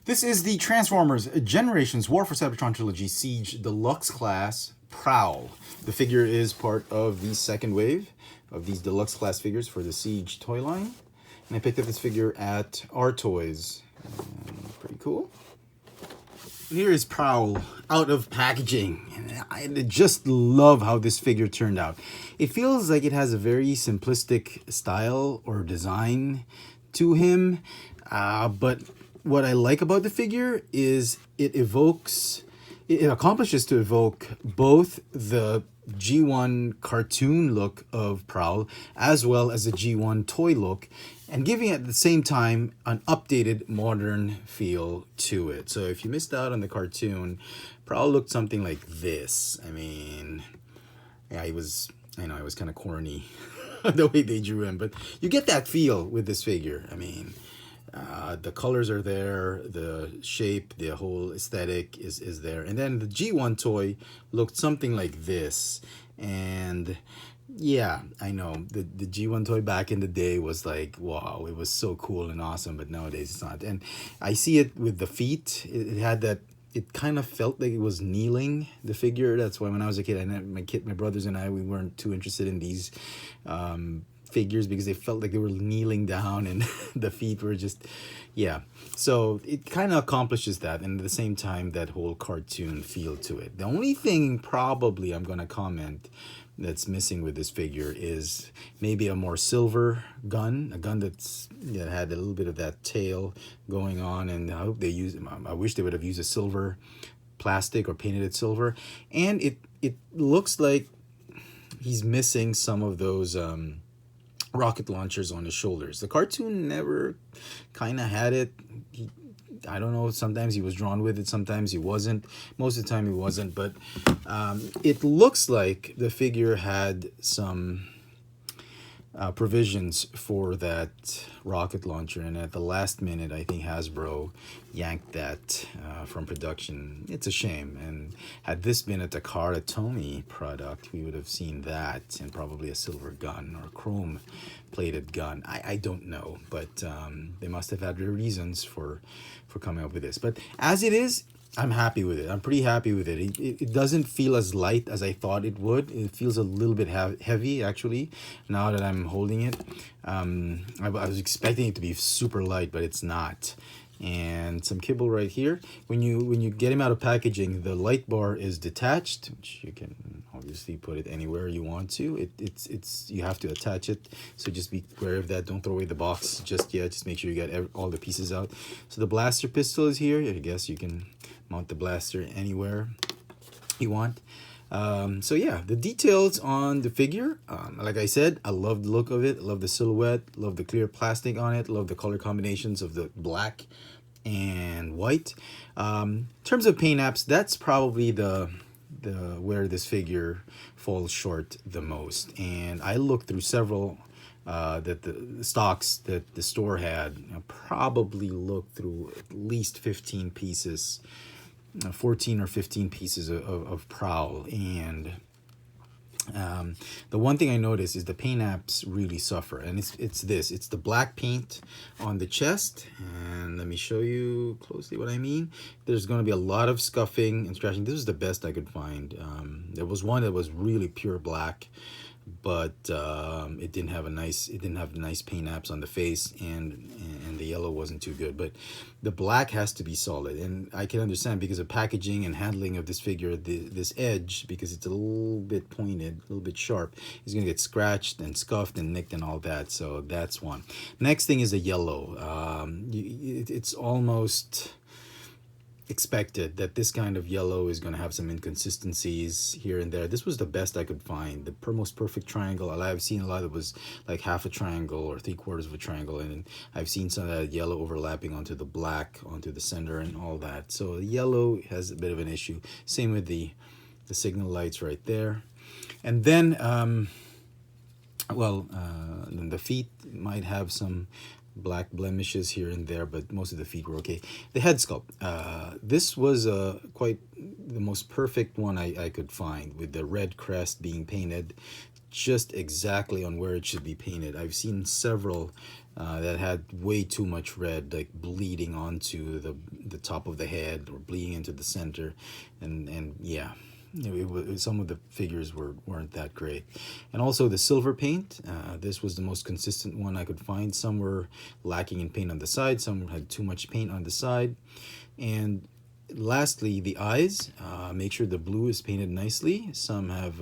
This is the Transformers Generations War for Cybertron Trilogy Siege Deluxe class Prowl. The figure is part of the second wave of these Deluxe class figures for the Siege toy line. And I picked up this figure at R Toys. Pretty cool. Here is Prowl out of packaging. And I just love how this figure turned out. It feels like it has a very simplistic style or design to him. But what I like about the figure is it accomplishes to evoke both the G1 cartoon look of Prowl as well as the G1 toy look, and giving it at the same time an updated modern feel to it. So if you missed out on the cartoon, Prowl looked something like this. I mean, yeah, I know it was kind of corny the way they drew him, but you get that feel with this figure. I mean, the colors are there, the shape, the whole aesthetic is there. And then the G1 toy looked something like this. And yeah, I know the G1 toy back in the day was like, wow, it was so cool and awesome, but nowadays it's not. And I see it with the feet. It had that, it kind of felt like it was kneeling, the figure. That's why when I was a kid, my brothers and I, we weren't too interested in these figures because they felt like they were kneeling down and the feet were just, yeah. So it kind of accomplishes that, and at the same time that whole cartoon feel to it. The only thing probably I'm going to comment that's missing with this figure is maybe a more silver gun, a gun that had a little bit of that tail going on, and I hope they use, I wish they would have used a silver plastic or painted it silver. And it looks like he's missing some of those rocket launchers on his shoulders. The cartoon never kind of had it. I don't know, sometimes he was drawn with it, sometimes he wasn't. Most of the time he wasn't, but it looks like the figure had some provisions for that rocket launcher, and at the last minute I think Hasbro yanked that from production. It's a shame, and had this been a Takara Tomy product, we would have seen that and probably a silver gun or chrome plated gun. I don't know, but they must have had their reasons for coming up with this. But as it is, I'm happy with it. I'm pretty happy with it. It doesn't feel as light as I thought it would. It feels a little bit heavy, actually, now that I'm holding it. I was expecting it to be super light, but it's not. And some kibble right here. When you get him out of packaging, the light bar is detached, which you can obviously put it anywhere you want to. It's you have to attach it, so just be aware of that. Don't throw away the box just yet. Just make sure you get all the pieces out. So the blaster pistol is here. I guess you can mount the blaster anywhere you want. So yeah, the details on the figure, like I said, I love the look of it, love the silhouette, love the clear plastic on it, love the color combinations of the black and white. In terms of paint apps, that's probably the where this figure falls short the most. And I looked through several that the stocks that the store had. I probably looked through at least 15 pieces, 14 or 15 pieces of Prowl, and the one thing I noticed is the paint apps really suffer, and it's the black paint on the chest, and let me show you closely what I mean. There's going to be a lot of scuffing and scratching. This is the best I could find. There was one that was really pure black, but it didn't have nice paint apps on the face, and the yellow wasn't too good. But the black has to be solid, and I can understand because of packaging and handling of this figure, this edge, because it's a little bit pointed, a little bit sharp, is going to get scratched and scuffed and nicked and all that. So that's one. Next thing is the yellow. It's almost expected that this kind of yellow is going to have some inconsistencies here and there. This was the best I could find. The most perfect triangle. I've seen a lot that was like half a triangle or 3/4 of a triangle, and I've seen some of that yellow overlapping onto the black, onto the center and all that. So the yellow has a bit of an issue. Same with the signal lights right there. And then then the feet might have some black blemishes here and there, but most of the feet were okay. The head sculpt, this was quite the most perfect one I could find, with the red crest being painted just exactly on where it should be painted. I've seen several that had way too much red, like bleeding onto the top of the head or bleeding into the center, and yeah. Some of the figures weren't that great. And also the silver paint, this was the most consistent one I could find. Some were lacking in paint on the side, some had too much paint on the side. And lastly, the eyes, make sure the blue is painted nicely. Some have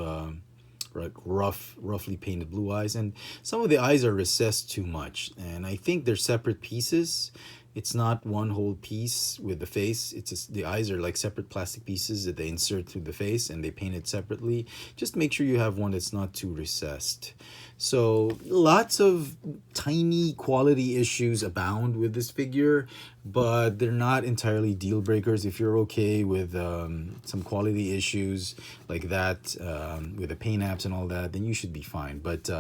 like roughly painted blue eyes, and some of the eyes are recessed too much, and I think they're separate pieces. It's not one whole piece with the face. It's just, the eyes are like separate plastic pieces that they insert through the face and they paint it separately. Just make sure you have one that's not too recessed. So lots of tiny quality issues abound with this figure, but they're not entirely deal breakers. If you're okay with some quality issues like that, with the paint apps and all that, then you should be fine. But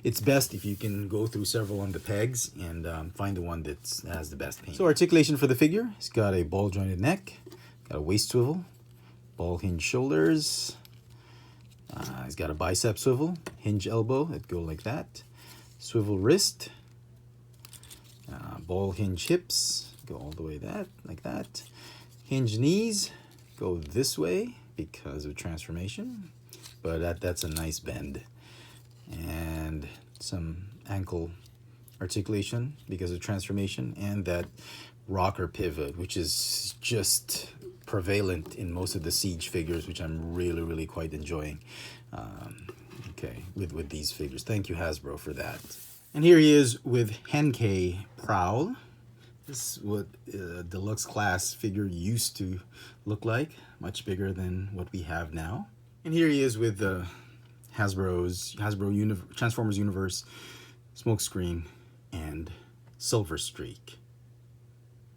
it's best if you can go through several on the pegs and find the one that has the best paint. So articulation for the figure, it's got a ball jointed neck, got a waist swivel, ball hinge shoulders. He's got a bicep swivel, hinge elbow that go like that, swivel wrist, ball hinge hips, go all the way like that, hinge knees, go this way because of transformation, but that's a nice bend, and some ankle articulation because of transformation, and that rocker pivot, which is just prevalent in most of the Siege figures, which I'm really quite enjoying. Okay, with these figures. Thank you, Hasbro, for that. And here he is with Henkei Prowl. This is what a deluxe class figure used to look like, much bigger than what we have now. And here he is with the Hasbro Transformers Universe smokescreen and silver streak.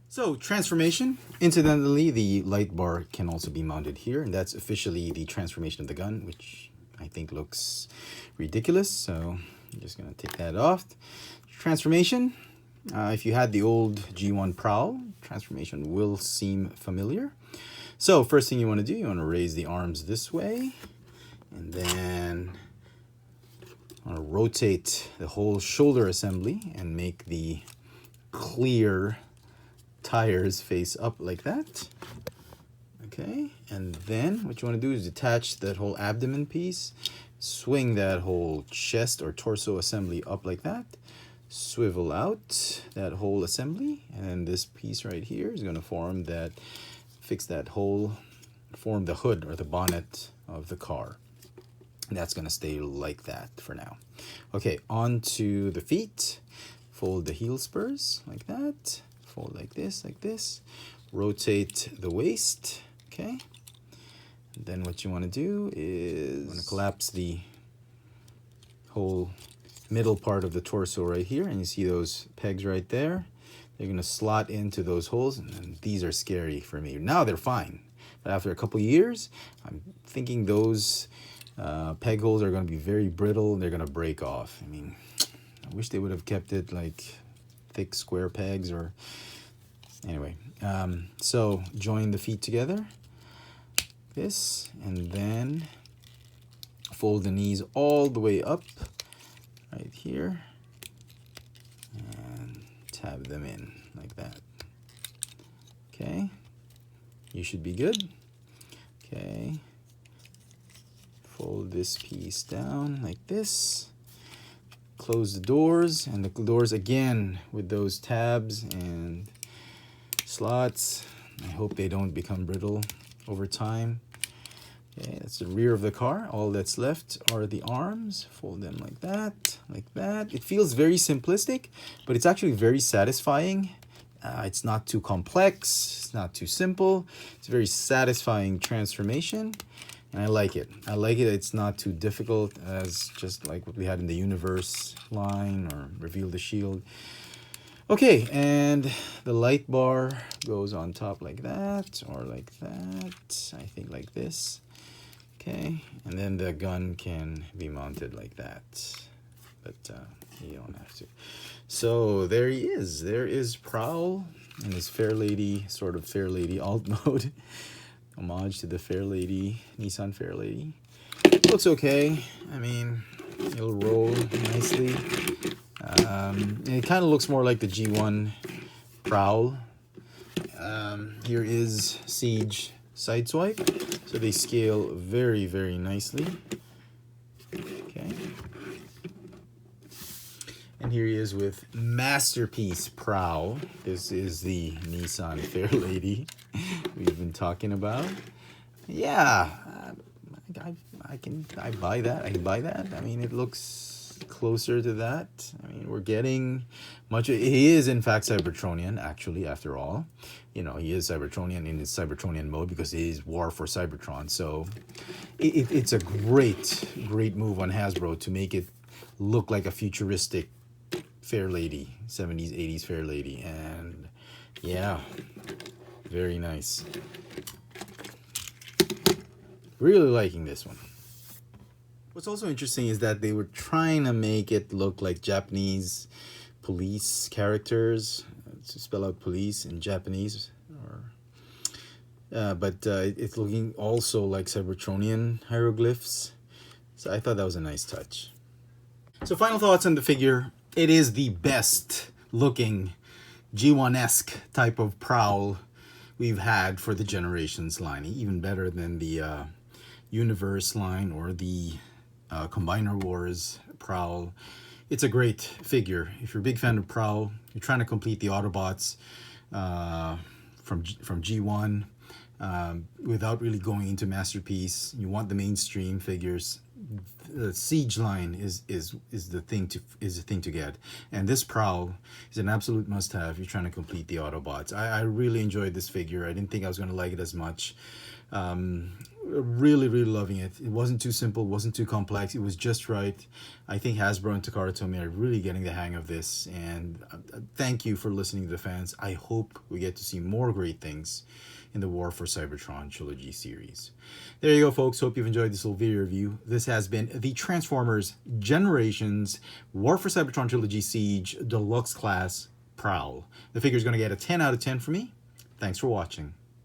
So transformation, incidentally, the light bar can also be mounted here, and that's officially the transformation of the gun, which I think looks ridiculous, so I'm just gonna take that off. Transformation, if you had the old G1 Prowl, transformation will seem familiar. So first thing you want to do, you want to raise the arms this way, and then I want to rotate the whole shoulder assembly and make the clear tires face up like that. Okay, and then what you want to do is detach that whole abdomen piece, swing that whole chest or torso assembly up like that, swivel out that whole assembly, and this piece right here is going to form that, fix that hole, form the hood or the bonnet of the car. And that's going to stay like that for now. Okay, on to the feet. Fold the heel spurs like that. Fold like this. Rotate the waist. Okay. And then what you want to do is collapse the whole middle part of the torso right here, and you see those pegs right there. They're going to slot into those holes, and these are scary for me. Now they're fine, but after a couple years, I'm thinking those peg holes are going to be very brittle and they're going to break off. I mean, I wish they would have kept it like thick square pegs, or anyway. So join the feet together, this, and then fold the knees all the way up right here and tab them in like that. Okay, you should be good. Okay, fold this piece down like this, close the doors, and the doors again with those tabs and slots. I hope they don't become brittle over time. Okay, that's the rear of the car. All that's left are the arms. Fold them like that, like that. It feels very simplistic, but it's actually very satisfying. It's not too complex, it's not too simple. It's a very satisfying transformation, and I like it. I like it. It's not too difficult, as just like what we had in the Universe line or Reveal the Shield. Okay, and the light bar goes on top like that, or like that. I think like this. Okay, and then the gun can be mounted like that, but you don't have to. So there he is. There is Prowl in his Fairlady, sort of Fairlady alt mode. Homage to the Fairlady, Nissan Fairlady. Looks okay. I mean, it'll roll nicely. It kind of looks more like the G1 Prowl. Here is Siege Sideswipe. So they scale very, very nicely. Okay. And here he is with Masterpiece Prowl. This is the Nissan Fairlady we've been talking about. Yeah, I buy that. I can buy that. I mean, it looks closer to that. I mean, we're getting much. He is in fact Cybertronian, actually. After all, you know, he is Cybertronian in his Cybertronian mode because it is War for Cybertron. So, it's a great move on Hasbro to make it look like a futuristic Fairlady, 70s, 80s Fairlady, and yeah, very nice. Really liking this one. What's also interesting is that they were trying to make it look like Japanese police characters, to spell out police in Japanese, but it's looking also like Cybertronian hieroglyphs. So I thought that was a nice touch. So final thoughts on the figure. It is the best looking G1-esque type of Prowl we've had for the Generations line. Even better than the Universe line or the Combiner Wars Prowl. It's a great figure. If you're a big fan of Prowl, you're trying to complete the Autobots from G1 without really going into Masterpiece. You want the mainstream figures. The Siege line is the thing to get, and this Prowl is an absolute must-have. You're trying to complete the Autobots. I really enjoyed this figure. I didn't think I was going to like it as much. Really loving it. It wasn't too simple, wasn't too complex. It was just right. I think Hasbro and Takara Tomy are really getting the hang of this, and thank you for listening to the fans. I hope we get to see more great things in the War for Cybertron Trilogy series. There you go, folks. Hope you've enjoyed this little video review. This has been the Transformers Generations War for Cybertron Trilogy Siege Deluxe Class Prowl. The figure is going to get a 10 out of 10 for me. Thanks for watching.